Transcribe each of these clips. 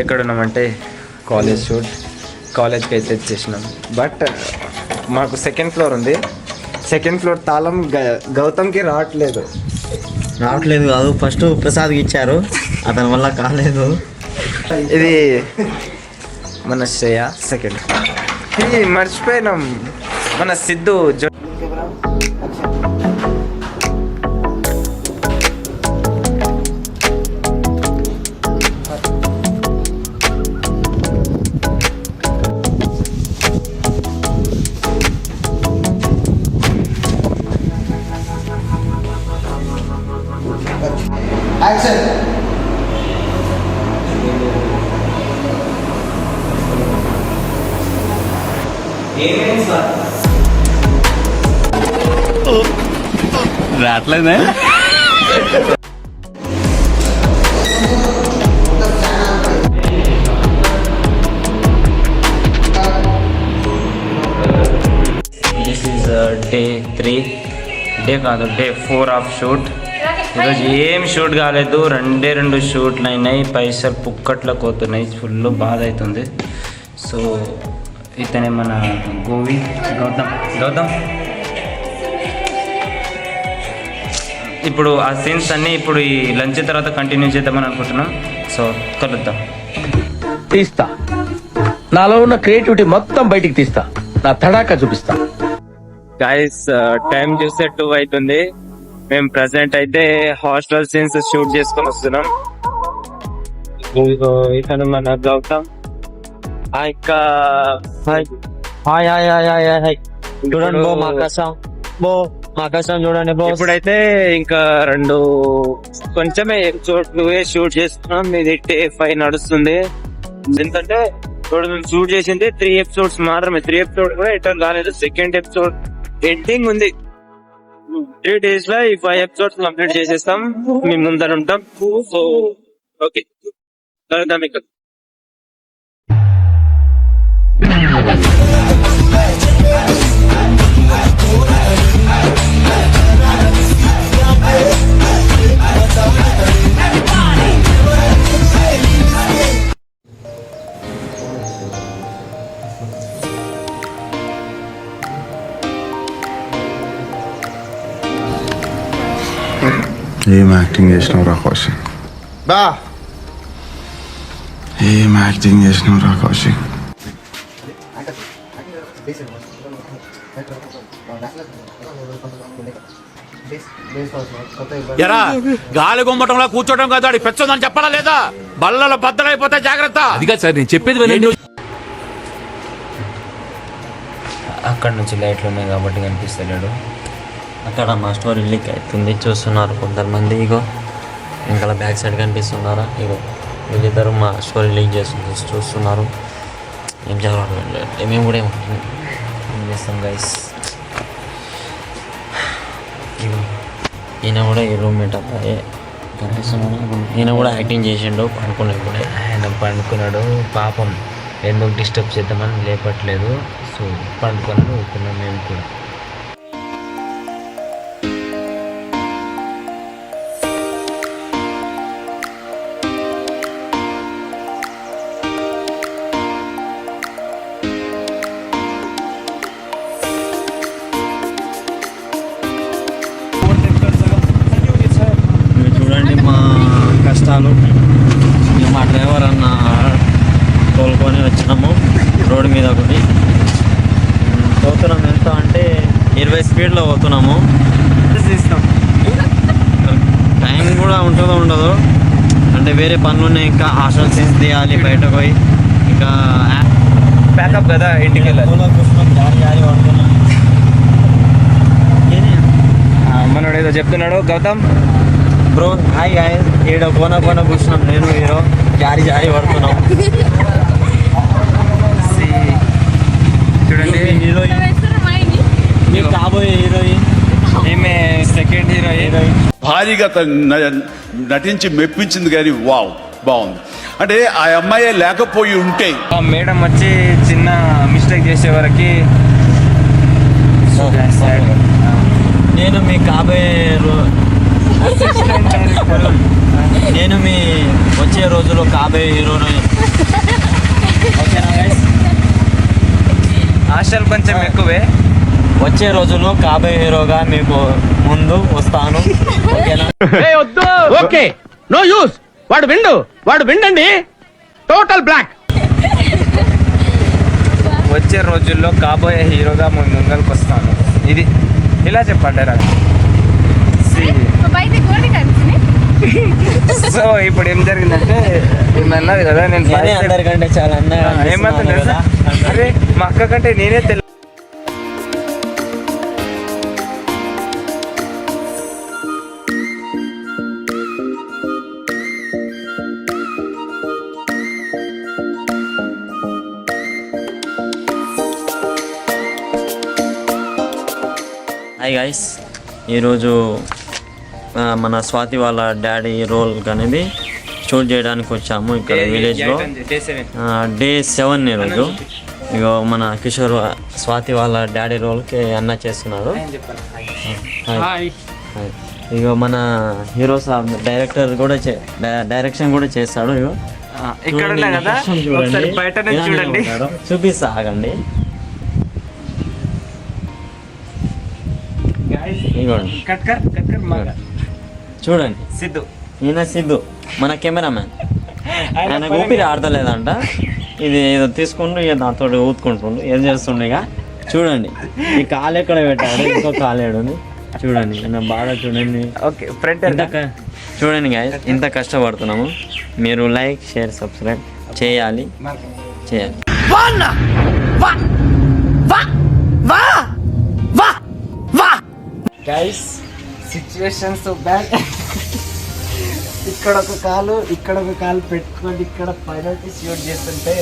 ఎక్కడున్నామంటే కాలేజ్కి అయితే వచ్చేసినాం. బట్ మాకు సెకండ్ ఫ్లోర్ ఉంది. సెకండ్ ఫ్లోర్ తాళం గౌతమ్కి రావట్లేదు కాదు, ఫస్ట్ ప్రసాద్కి ఇచ్చారు, అతని వల్ల కాలేదు. ఇది మన శ్రేయ సెకండ్. ఇది మర్చిపోయినాం మన సిద్ధు రావట్లేదే. This is day 4 of shoot. ఈరోజు ఏం షూట్ కాలేదు, 2 షూట్లు అయినాయి. పైసలు పుక్కట్లకు పోతున్నాయి, ఫుల్ బాధ అవుతుంది. సో ఇతనే మన గౌతమ్. ఇప్పుడు ఆ సీన్స్ అన్నీ ఇప్పుడు ఈ లంచ్ తర్వాత కంటిన్యూ చేద్దామని అనుకుంటున్నాం. సో కలుద్దాం. తీస్తా, నాలో ఉన్న క్రియేటివిటీ మొత్తం బయటికి తీస్తా, నా తడాకా చూపిస్తా. గైస్ టైం చూస్తే 2 అవుతుంది. మేము ప్రజెంట్ అయితే హాస్టల్ సీన్స్ షూట్ చేసుకొని వస్తున్నాం. ఇతను మన గౌతమ్. ఇంకా చూడండి బో, ఆకాశం చూడండి బో. ఇప్పుడైతే ఇంకా 2 కొంచెమే ఎపిసోడ్లు షూట్ చేస్తున్నాం. ఇది డే 5 నడుస్తుంది. ఎందుకంటే ఇప్పుడు మేము షూట్ చేసింది 3 ఎపిసోడ్స్ మాత్రమే. 3 ఎపిసోడ్ కూడా రిటర్న్ కాలేదు. సెకండ్ ఎపిసోడ్ ఎండింగ్ ఉంది. 3 days లో ఈ 5 ఎపిసోడ్స్ కంప్లీట్ చేసేస్తాం. మేము ముందర ఉంటాం. సో ఓకే, కలుద్దాం ఇక్కడ. ఏం యాక్టింగ్ చేసినావు రా కౌశిక్? ఏం యాక్టింగ్ చేసినావు రా కౌశిక్? ఎరా గాలి గుమ్మటంలో కూర్చోటం కదా, పెచ్చదని చెప్పాలా లేదా? బల్లలో బద్దలైపోతే జాగ్రత్త. అదిగా సార్ నేను చెప్పేది. అక్కడ నుంచి లైట్లు ఉన్నాయి కాబట్టి కనిపిస్తలేడు. అక్కడ మా స్టోరీ లీక్ అవుతుంది, చూస్తున్నారు కొంతమంది. ఇగో ఇంకా బ్యాక్ సైడ్ కనిపిస్తున్నారా? ఇగో వీళ్ళిద్దరు మా స్టోరీ లీక్ చూస్తున్నారు. ఏం చదవడం మేము కూడా ఏం చేస్తాం గైస్. ఇగో ఈయన కూడా ఈ రూమ్మేట్ అబ్బాయి కనిపిస్తున్నాడు. ఈయన కూడా యాక్టింగ్ చేసిండు. ఆయన పండుకున్నాడు పాపం. ఎందుకు డిస్టర్బ్ చేద్దామని లేపట్లేదు. సో పండుకొని ఊరుకున్నాం మేము కూడా. చూడండి మా కష్టాలు. మా డ్రైవర్ అన్న తోలుకొని వచ్చినాము రోడ్డు మీద. ఒకటి పోతున్నాం, ఎంత అంటే 20 స్పీడ్లో పోతున్నాము. టైం కూడా ఉంటుందో ఉండదో అంటే వేరే పనులు ఉన్నాయి. ఇంకా హాస్టల్ సీన్స్ తీయాలి, బయటకు పోయి ఇంకా ప్యాకప్ కదా, ఇంటికి వెళ్ళాలి. మనోడు ఏదో చెప్తున్నాడు గౌతమ్ బ్రో. హాయ్ గాయ్, ఈడ కోన కూర్చున్నాం, నేను హీరో జారి పడుతున్నాం. చూడండి హీరోయిన్, మీరు కాబోయే హీరోయిన్, ఈమె సెకండ్ హీరోయిన్. భారీగా నటించి మెప్పించింది కానీ వావ్ బాగుంది. అంటే ఆ అమ్మాయి లేకపోయి ఉంటే ఆ మేడం వచ్చి చిన్న మిస్టేక్ చేసే వరకు నేను మీ కాబోయే నేను మీ వచ్చే రోజుల్లో కాబోయే హీరోని. ఓకేనా గైస్? ఆశలు కొంచెం ఎక్కువే. వచ్చే రోజుల్లో కాబోయే హీరోగా మీకు ముందు వస్తాను. ఓకేనా? Okay, no use. వాడు విండండి, టోటల్ బ్లాక్. వచ్చే రోజుల్లో కాబోయే హీరోగా ముందుకు వస్తాను. ఇది ఇలా చెప్పండి రా. సో ఇప్పుడు ఏం జరిగిందంటే ఏమీ అన్నది కదా, నేను నేనే అందరికంటే చాలా అందంగా ఏమన్నా అనిపిస్తున్నాను తెలుసా? కదా. అరే మా అక్క కంటే నేనే తెలు. హాయ్ గైస్, ఈరోజు మన స్వాతి వాళ్ళ డాడీ రోల్ అనేది షూట్ చేయడానికి వచ్చాము ఇక్కడ విలేజ్లో. డే 7 ఈరోజు. ఇగో మన కిషోర్ స్వాతి వాళ్ళ డాడీ రోల్కి అన్న చేస్తున్నారు. హాయ్. ఇగో మన హీరో సాబ్ డైరెక్టర్ కూడా డైరెక్షన్ కూడా చేస్తాడు. ఇగో ఇక్కడ ఉన్నా కదా, ఒకసారి బయట నుంచి చూడండి. చూపిస్తా, ఆగండి. ఇగోండి చూడండి, సిద్ధు ఈయన సిద్ధు మన కెమెరామ్యాన్. ఆయన ఊపిరి ఆడతలేదంట, ఇది ఏదో తీసుకుంటూ ఇక దాంతో ఊతుకుంటుండు. ఏం చేస్తుండే ఇక చూడండి. ఈ కాలు ఎక్కడ పెట్టాడు, ఇంకో కాలేడుని చూడండి. ఆయన బాగా చూడండి. ఓకే ఫ్రంట్ చూడండి గాయస్, ఇంత కష్టపడుతున్నాము. మీరు లైక్, షేర్, సబ్స్క్రైబ్ చేయాలి. Guys situations bad. ఇక్కడ ఒక కాలు పెట్టుకొని ఇక్కడ పైన షూట్ చేస్తుంటే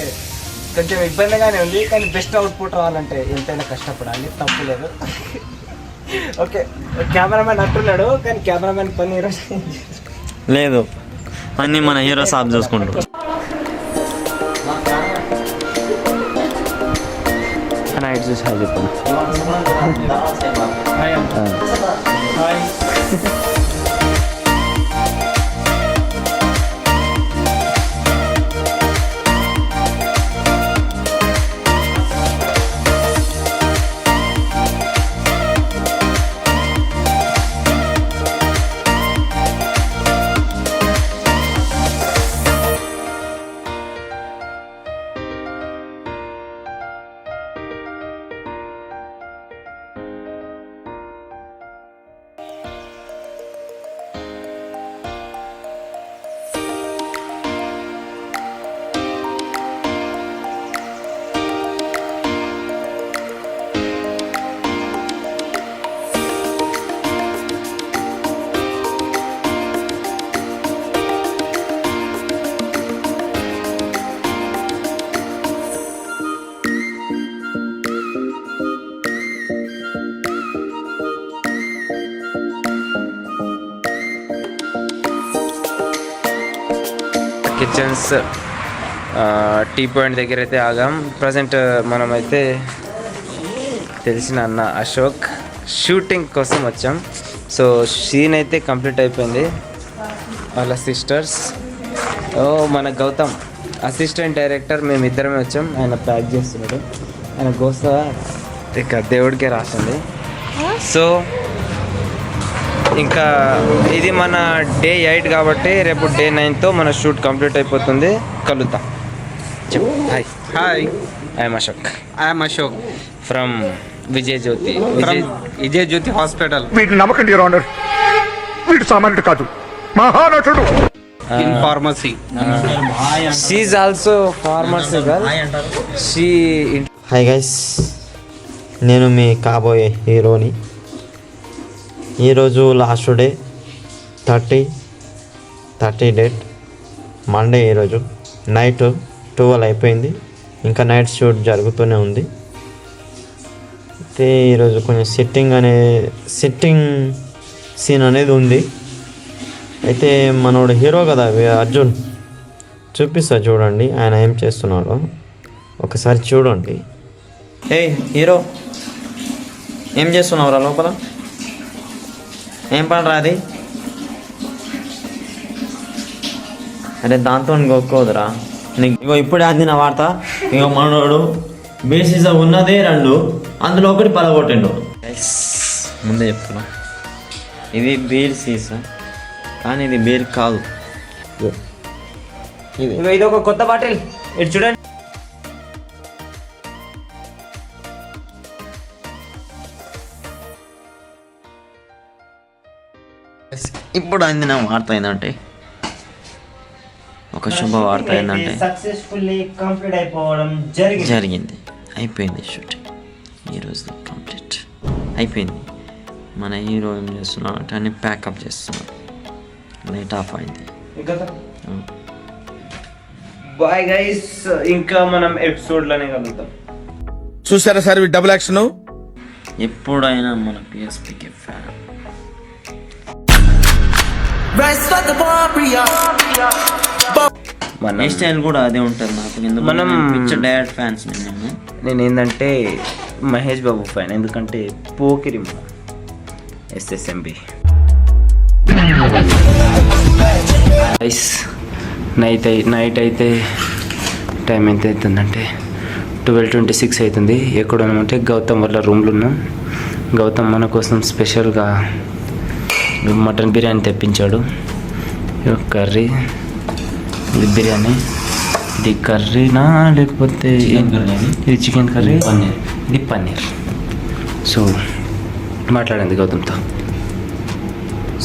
కొంచెం ఇబ్బందిగానే ఉంది, కానీ బెస్ట్ అవుట్పుట్ రావాలంటే ఎంతైనా కష్టపడాలి, తప్పులేదు. ఓకే కెమెరామెన్ అంటున్నాడు, కానీ కెమెరామెన్ పని ఈరోజు లేదు, అన్నీ మన హీరో సాబ్ చూసుకుంటారు. నైట్ చూసి హాయ్ చెప్పండి. కిచెన్స్ టీ పాయింట్ దగ్గర అయితే ఆగాం. ప్రజెంట్ మనమైతే తెలిసిన అన్న అశోక్ షూటింగ్ కోసం వచ్చాం. సో సీన్ అయితే కంప్లీట్ అయిపోయింది. వాళ్ళ సిస్టర్స్, మన గౌతమ్ అసిస్టెంట్ డైరెక్టర్, మేమిద్దరమే వచ్చాం. ఆయన ప్యాక్ చేస్తున్నాడు. ఆయన గోస ఇక దేవుడికే రాసింది. సో ఇంకా ఇది మన డే 8 కాబట్టి రేపు డే 9తో మన షూట్ కంప్లీట్ అయిపోతుంది. కలుద్దాం. చెప్పు. Hi, I'm Ashok from Vijay Jyothi hospital. వీటిని నమ్మకండి యువర్ ఆనర్, వీడు సామాన్యుడు కాదు, మహానటుడు. In pharmacy. She is also pharmacy girl. She. Hi guys, నేను మీ కాబోయే హీరోని. ఈరోజు లాస్ట్ డే 30 డేట్ మండే. ఈరోజు నైట్ 12 అయిపోయింది, ఇంకా నైట్ షూట్ జరుగుతూనే ఉంది. అయితే ఈరోజు కొంచెం సిట్టింగ్ సీన్ అనేది ఉంది. అయితే మనోడు హీరో కదా అర్జున్, చూపిస్తా చూడండి ఆయన ఏం చేస్తున్నాడో ఒకసారి చూడండి. ఏయ్ హీరో, ఏం చేస్తున్నావురా లోపల? ఏం పని రాది? అరే దాంతో గొక్కోదురా నీకు. ఇగో ఇప్పుడే అందిన వార్త. ఇగో మనోడు బేసిస్ ఉన్నదే 2, అందులో ఒకటి పలగొట్టిండు. ముందే చెప్తున్నా, ఇది బీర్ సీసా కానీ ఇది బీర్ కాదు. ఇది ఒక కొత్త బాటిల్, ఇటు చూడండి. ఇప్పుడు అందిన వార్త ఏంటంటే, ఒక శుభ వార్త ఏంటంటే సక్సెస్ఫుల్లీ కంప్లీట్ అయిపోవడం జరిగింది. అయిపోయింది షూటింగ్ ఈరోజు కంప్లీట్ అయిపోయింది. మన హీరో ఏం చేస్తున్నాడు అంటే అన్ని ప్యాకప్ చేస్తున్నాడు. లైట్ ఆఫ్ అయింది. బాయ్ గైస్, ఇంకా మనం ఎపిసోడ్ లోనే కలుద్దాం. చూసారా సార్ డబుల్ యాక్షన్. ఎప్పుడైనా మన పిఎస్పీకి ఫ్యాన్. మనం హెయిర్ స్టైల్ కూడా అదే ఉంటుంది నాకు. ఎందుకు మనం పిక్చర్ డైరెక్ట్ ఫ్యాన్స్ నేను ఏంటంటే మహేష్ బాబు ఫ్యాన్, ఎందుకంటే పోకిరి SSMB. నైట్ అయితే టైం ఎంత అవుతుందంటే 12:26 అవుతుంది. ఎక్కడ ఉన్నామంటే గౌతమ్ వాళ్ళ రూమ్లో ఉన్నాం. గౌతమ్ మన కోసం స్పెషల్గా మటన్ బిర్యానీ తెప్పించాడు. కర్రీ, ఇది బిర్యానీ, ఇది కర్రీనా లేకపోతే ఇది చికెన్ కర్రీ, ఇది పన్నీర్. సో మాట్లాడింది గౌతమ్తో.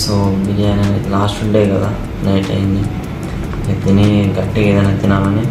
సో బిర్యానీ లాస్ట్ డే కదా, నైట్ అయింది. తిని గట్టిగా ఏదైనా తినాలని